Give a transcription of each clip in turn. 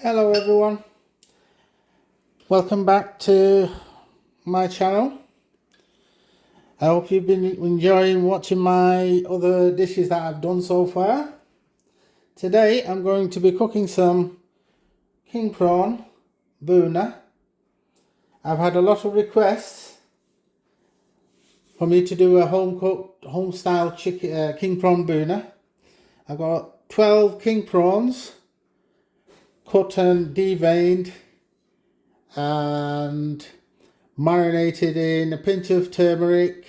Hello everyone, welcome back to my channel. I hope you've been enjoying watching my other dishes that I've done so far. Today I'm going to be cooking some king prawn Bhuna. I've had a lot of requests for me to do a home cooked, home style chicken, king prawn Bhuna. I've got 12 king prawns cut and deveined and marinated in a pinch of turmeric,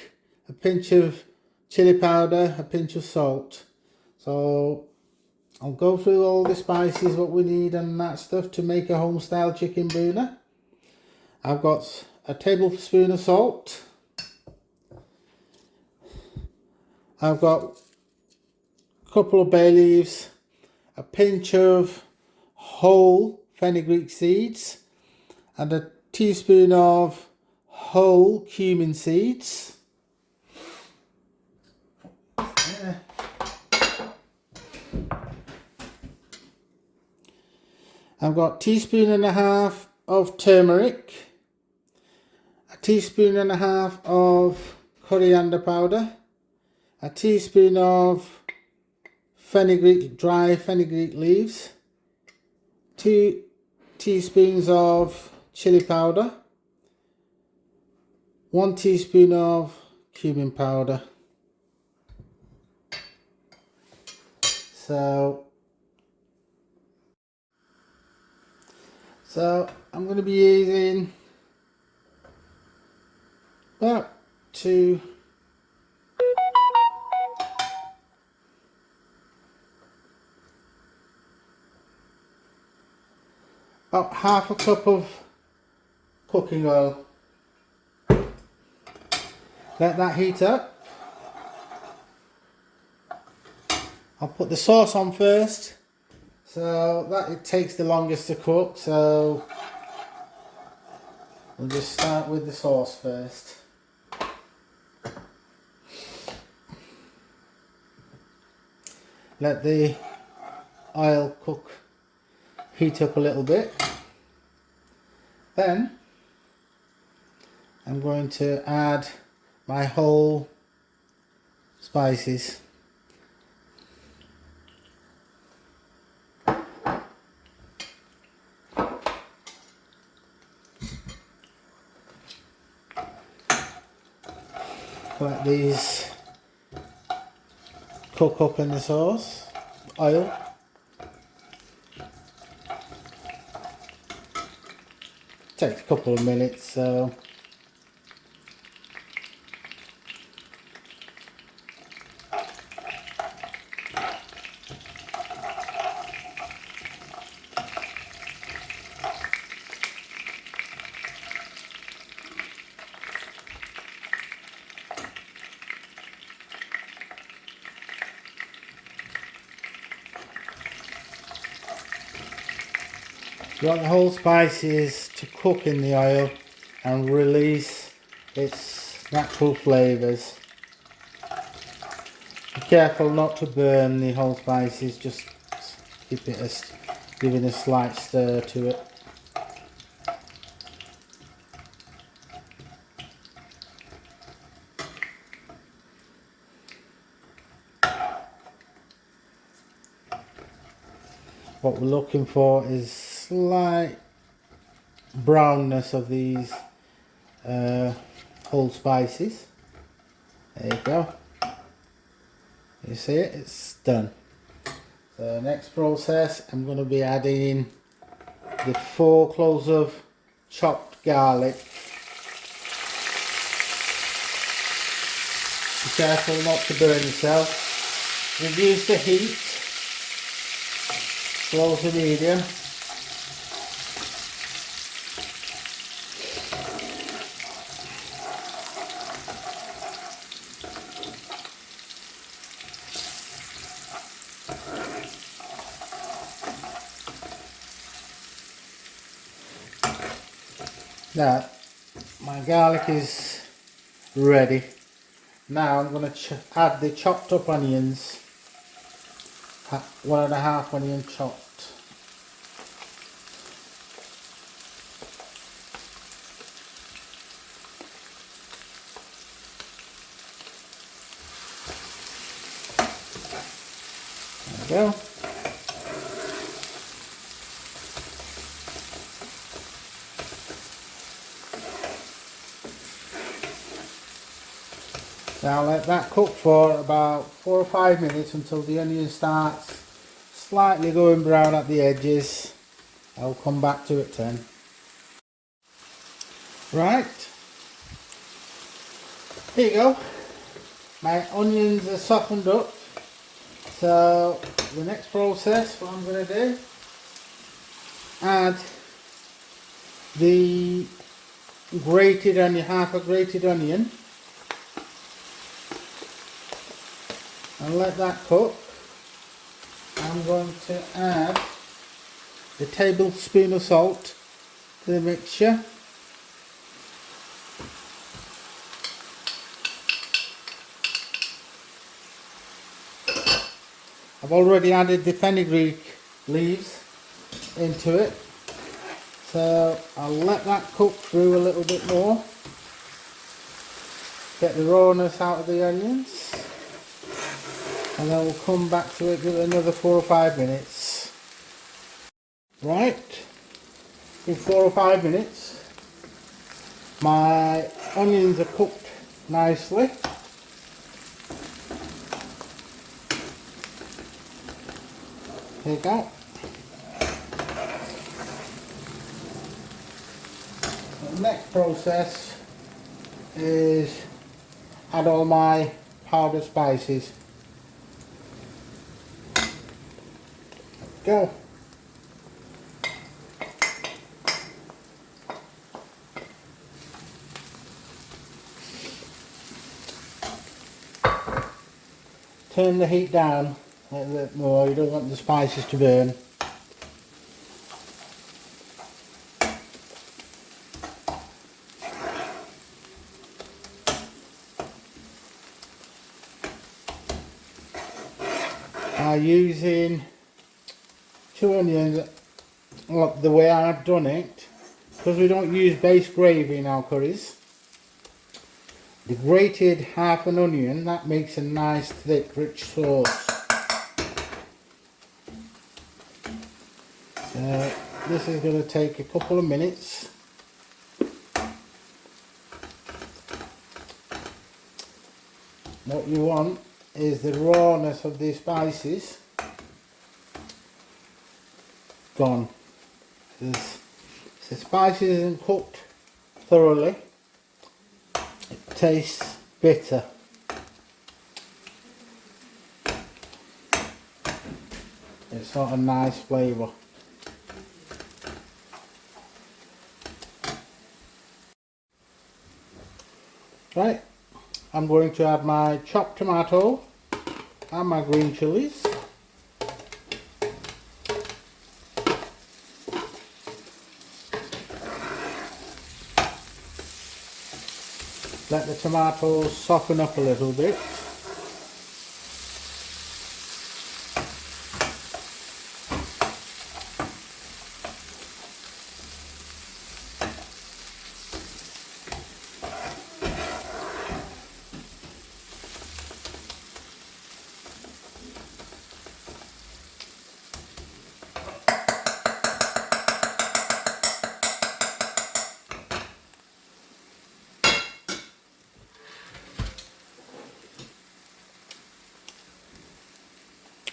a pinch of chili powder, a pinch of salt. So I'll go through all the spices, what we need and that stuff to make a home style chicken Bhuna. I've got a tablespoon of salt. I've got a couple of bay leaves, a pinch of whole fenugreek seeds and a teaspoon of whole cumin seeds. I've got a teaspoon and a half of turmeric, a teaspoon and a half of coriander powder, a teaspoon of fenugreek, dry fenugreek leaves, 2 teaspoons of chili powder, 1 teaspoon of cumin powder. So I'm going to be using about half a cup of cooking oil. Let that heat up. I'll put the sauce on first, so that it takes the longest to cook, so we'll just start with the sauce first. Let the oil heat up a little bit. Then I'm going to add my whole spices. Let these cook up in the sauce, oil. Takes a couple of minutes, so you want the whole spices to cook in the oil and release its natural flavours. Be careful not to burn the whole spices, just keep it giving a slight stir to it. What we're looking for is slight brownness of these whole spices. There you go. You see it? It's done. So next process, I'm going to be adding in the 4 cloves of chopped garlic. Be careful not to burn yourself. Reduce the heat, slow to medium. Now my garlic is ready. Now I'm going to add the chopped up onions, 1.5 onion chopped. go. Now let that cook for about 4 or 5 minutes until the onion starts slightly going brown at the edges. I'll come back to it then. Right, here you go. My onions are softened up. So the next process, what I'm going to do, add the grated onion, half a grated onion, and let that cook. I'm going to add a tablespoon of salt to the mixture. I've already added the fenugreek leaves into it, so I'll let that cook through a little bit more, get the rawness out of the onions, and then we'll come back to it with another 4 or 5 minutes. Right, in 4 or 5 minutes my onions are cooked nicely. There you go. The next process is add all my powdered spices. Go. Turn the heat down a little bit more, you don't want the spices to burn. I'm using 2 onions, well, the way I've done it, because we don't use base gravy in our curries. The grated half an onion, that makes a nice thick rich sauce. So this is going to take a couple of minutes. What you want is the rawness of the spices gone. If the spices isn't cooked thoroughly, it tastes bitter. It's not a nice flavour. Right, I'm going to add my chopped tomato and my green chilies. Let the tomatoes soften up a little bit.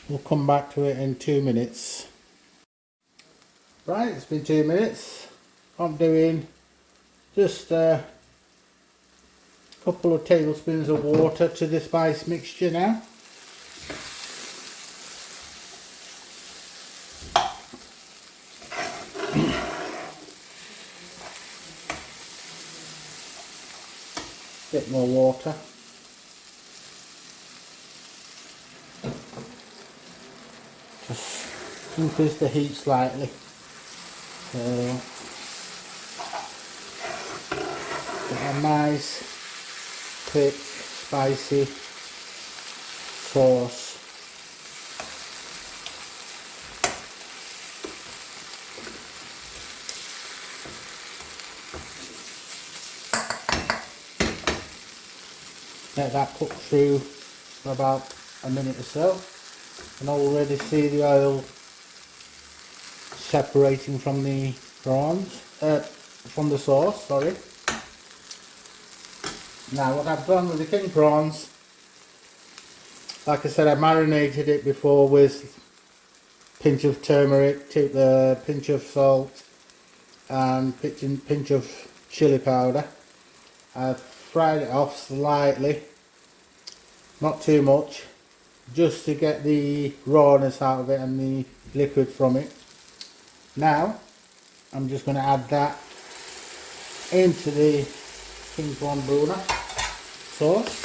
We'll come back to it in 2 minutes. Right, it's been 2 minutes. I'm doing just a couple of tablespoons of water to the spice mixture now. Bit more water. Just increase the heat slightly. So get a nice, thick, spicy sauce. Let that cook through for about a minute or so. can already see the oil separating from the prawns, from the sauce, sorry. Now what I've done with the king prawns, like I said, I marinated it before with pinch of turmeric, pinch of salt and pinch of chili powder. I've fried it off slightly, not too much, just to get the rawness out of it and the liquid from it. Now I'm just going to add that into the king prawn Bhuna sauce.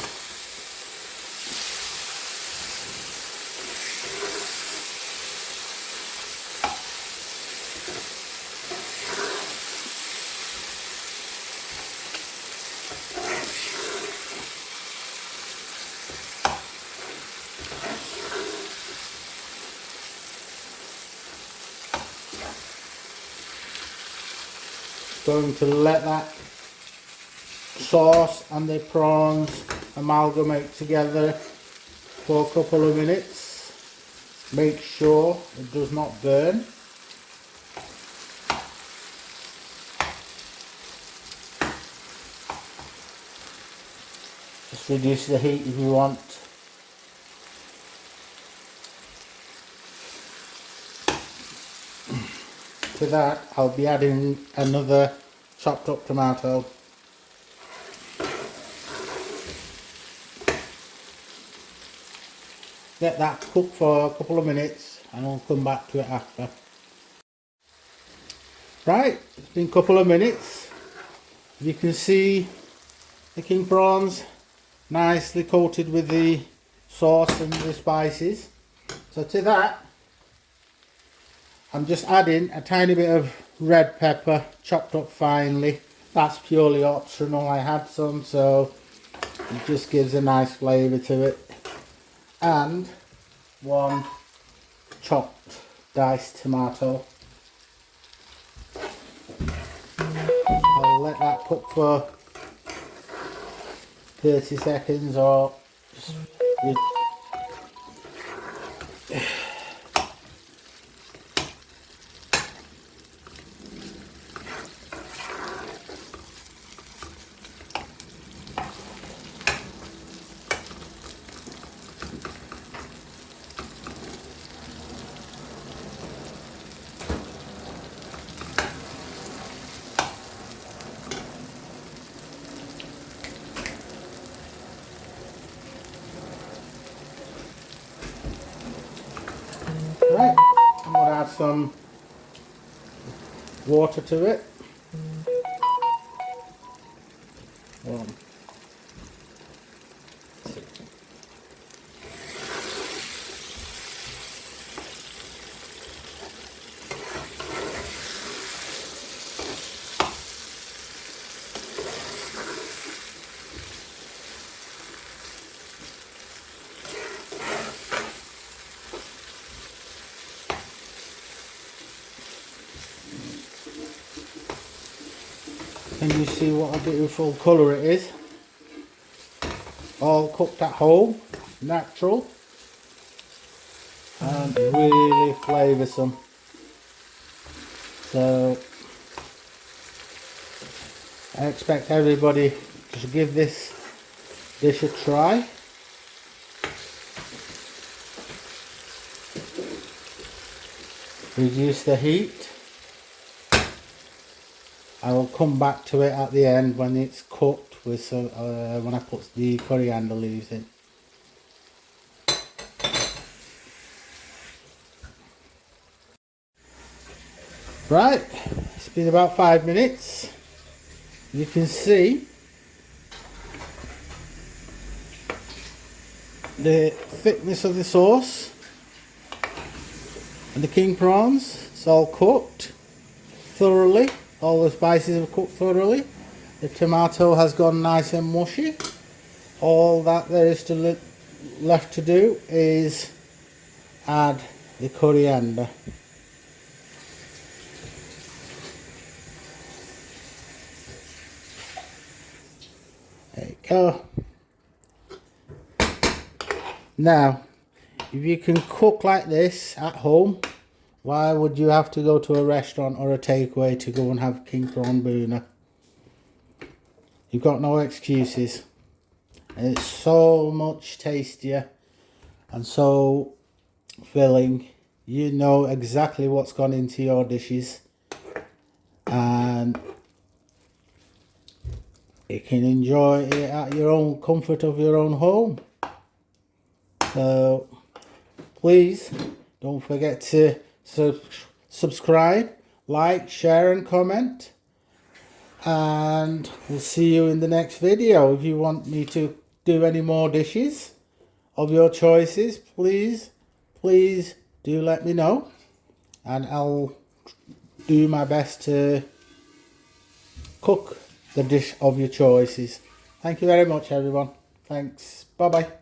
Going to let that sauce and the prawns amalgamate together for a couple of minutes. Make sure it does not burn. Just reduce the heat if you want. To that I'll be adding another chopped up tomato. Let that cook for a couple of minutes and I'll come back to it after. Right, it's been a couple of minutes. You can see the king prawns nicely coated with the sauce and the spices. So to that I'm just adding a tiny bit of red pepper chopped up finely. That's purely optional, I had some, so it just gives a nice flavour to it. And one chopped diced tomato. I'll let that cook for 30 seconds or just right, I'm going to add some water to it. One. And you see what a beautiful colour it is. All cooked at home, natural, and really flavoursome. So I expect everybody to give this dish a try. Reduce the heat. I will come back to it at the end when it's cooked with some, when I put the coriander leaves in. Right, it's been about 5 minutes. You can see the thickness of the sauce and the king prawns. It's all cooked thoroughly. All the spices have cooked thoroughly. The tomato has gone nice and mushy. All that there is left to do is add the coriander. There you go. Now, if you can cook like this at home, why would you have to go to a restaurant or a takeaway to go and have king prawn Bhuna? You've got no excuses. And it's so much tastier and so filling. You know exactly what's gone into your dishes, and you can enjoy it at your own comfort of your own home. So please don't forget to subscribe, like, share and comment, and we'll see you in the next video. If you want me to do any more dishes of your choices, please do let me know, and I'll do my best to cook the dish of your choices. Thank you very much, everyone. Thanks. Bye bye.